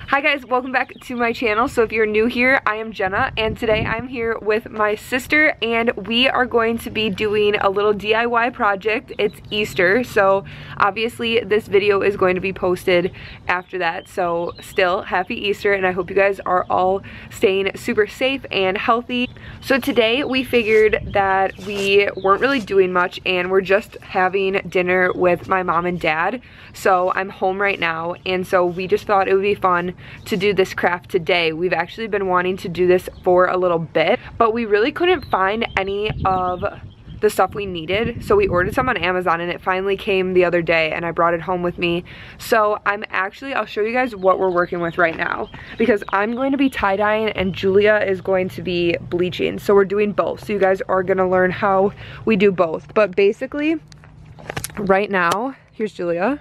Hi guys, welcome back to my channel. So if you're new here, I am Jenna, and today I'm here with my sister, and we are going to be doing a little DIY project. It's Easter, so obviously this video is going to be posted after that. So still, happy Easter, and I hope you guys are all staying super safe and healthy. So today we figured that we weren't really doing much, and we're just having dinner with my mom and dad. So I'm home right now, and so we just thought it would be fun to do this craft today. We've actually been wanting to do this for a little bit, but we really couldn't find any of the stuff we needed. So we ordered some on Amazon, and it finally came the other day, and I brought it home with me. So I'll show you guys what we're working with right now, because I'm going to be tie-dyeing and Julia is going to be bleaching. So we're doing both. So you guys are gonna learn how we do both. But basically, right now, here's Julia.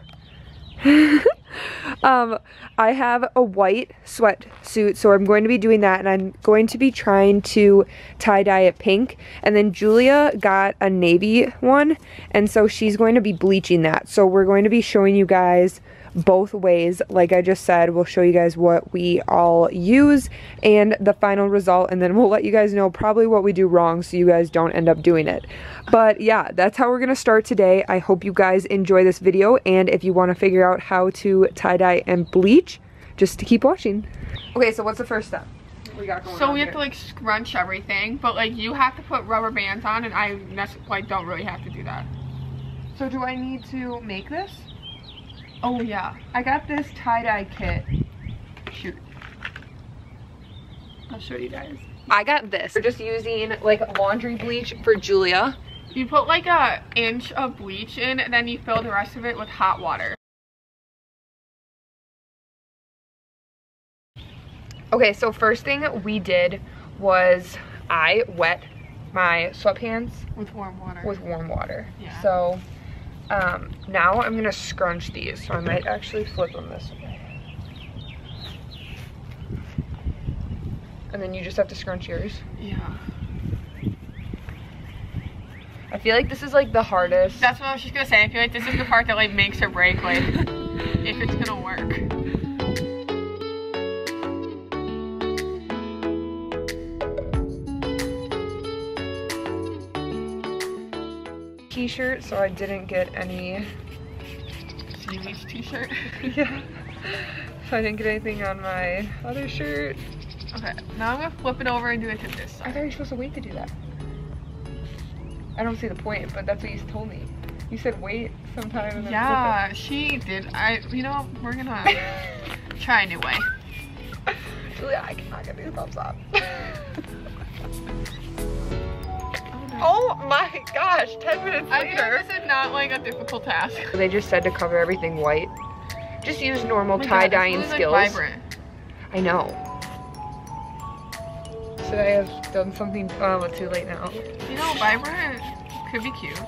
I have a white sweatsuit, so I'm going to be doing that, and I'm going to be trying to tie-dye it pink. And then Julia got a navy one, and so she's going to be bleaching that. So we're going to be showing you guys both ways. Like I just said, we'll show you guys what we all use and the final result, and then we'll let you guys know probably what we do wrong so you guys don't end up doing it. But yeah, that's how we're gonna start today. I hope you guys enjoy this video, and if you want to figure out how to tie-dye and bleach, just to keep watching. Okay, so what's the first step we got going on? So we have to like scrunch everything, but like you have to put rubber bands on, and I like don't really have to do that. So do I need to make this? Oh yeah, I got this tie-dye kit. Shoot. I'll show you guys. I got this. We're just using like laundry bleach for Julia. You put like an inch of bleach in, and then you fill the rest of it with hot water. Okay, so first thing we did was I wet my sweatpants With warm water. with warm water. Yeah. So now I'm gonna scrunch these, so I might actually flip them this way. And then you just have to scrunch yours. Yeah. I feel like this is like the hardest. That's what I was just gonna say. I feel like this is the part that like makes or break like if it's gonna work. T-shirt, so I didn't get any. BLEACH t-shirt. Yeah. So I didn't get anything on my other shirt. Okay, now I'm gonna flip it over and do it to this I side. thought you were supposed to wait to do that. I don't see the point, but that's what you told me. You said wait sometime and then Yeah, she did. You know, we're gonna try a new way. Julia, I cannot get these thumbs up. Oh my gosh, 10 minutes I feel later. like this is not like a difficult task. They just said to cover everything white. Just use normal Oh my God, tie-dyeing it's really, skills. like, vibrant. I know. Should I have done something? Oh, it's too late now. You know, vibrant could be cute.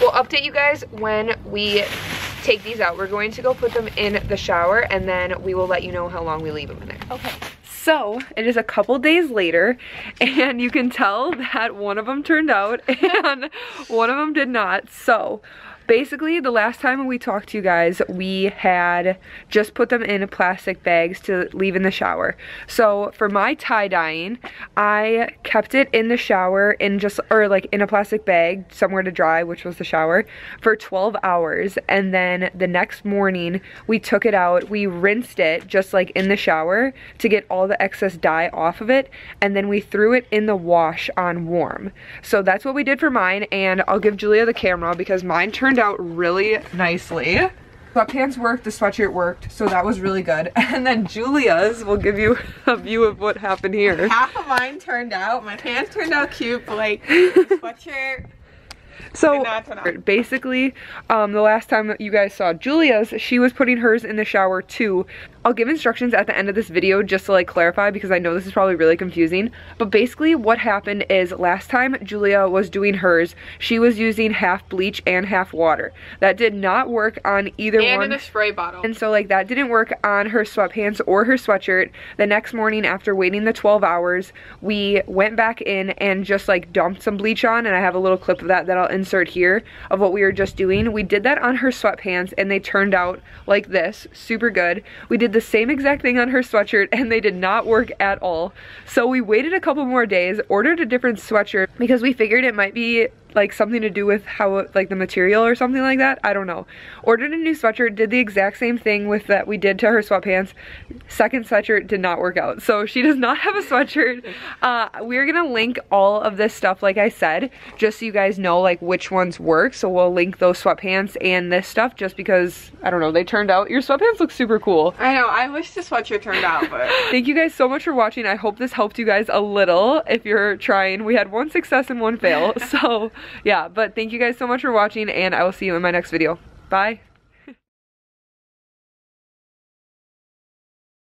We'll update you guys when we take these out. We're going to go put them in the shower, and then we will let you know how long we leave them in there. Okay. So it is a couple days later, and you can tell that one of them turned out and one of them did not. So basically, the last time we talked to you guys, we had just put them in plastic bags to leave in the shower. So for my tie-dyeing, I kept it in the shower in in a plastic bag somewhere to dry, which was the shower, for 12 hours. And then the next morning, we took it out, we rinsed it just like in the shower to get all the excess dye off of it, and then we threw it in the wash on warm. So that's what we did for mine, and I'll give Julia the camera because mine turned out really nicely. Sweatpants worked, the sweatshirt worked, so that was really good. And then Julia's will give you a view of what happened here. Half of mine turned out. My pants turned out cute, but like the sweatshirt So basically, the last time you guys saw Julia's, she was putting hers in the shower too. I'll give instructions at the end of this video just to like clarify, because I know this is probably really confusing. But basically what happened is last time Julia was doing hers, she was using half bleach and half water. That did not work on either one. And in a spray bottle. And so like that didn't work on her sweatpants or her sweatshirt. The next morning after waiting the 12 hours, we went back in and just like dumped some bleach on, and I have a little clip of that I'll insert here of what we were just doing. We did that on her sweatpants and they turned out like this, super good. We did the same exact thing on her sweatshirt and they did not work at all. So we waited a couple more days, ordered a different sweatshirt because we figured it might be like something to do with how like the material or something like that. I don't know. Ordered a new sweatshirt, did the exact same thing with that we did to her sweatpants. Second sweatshirt did not work out. So she does not have a sweatshirt. We're gonna link all of this stuff like I said, just so you guys know like which ones work. So we'll link those sweatpants and this stuff just because, I don't know, they turned out, your sweatpants look super cool. I know, I wish the sweatshirt turned out, but. Thank you guys so much for watching. I hope this helped you guys a little if you're trying. We had one success and one fail. So yeah, but thank you guys so much for watching and I will see you in my next video. Bye.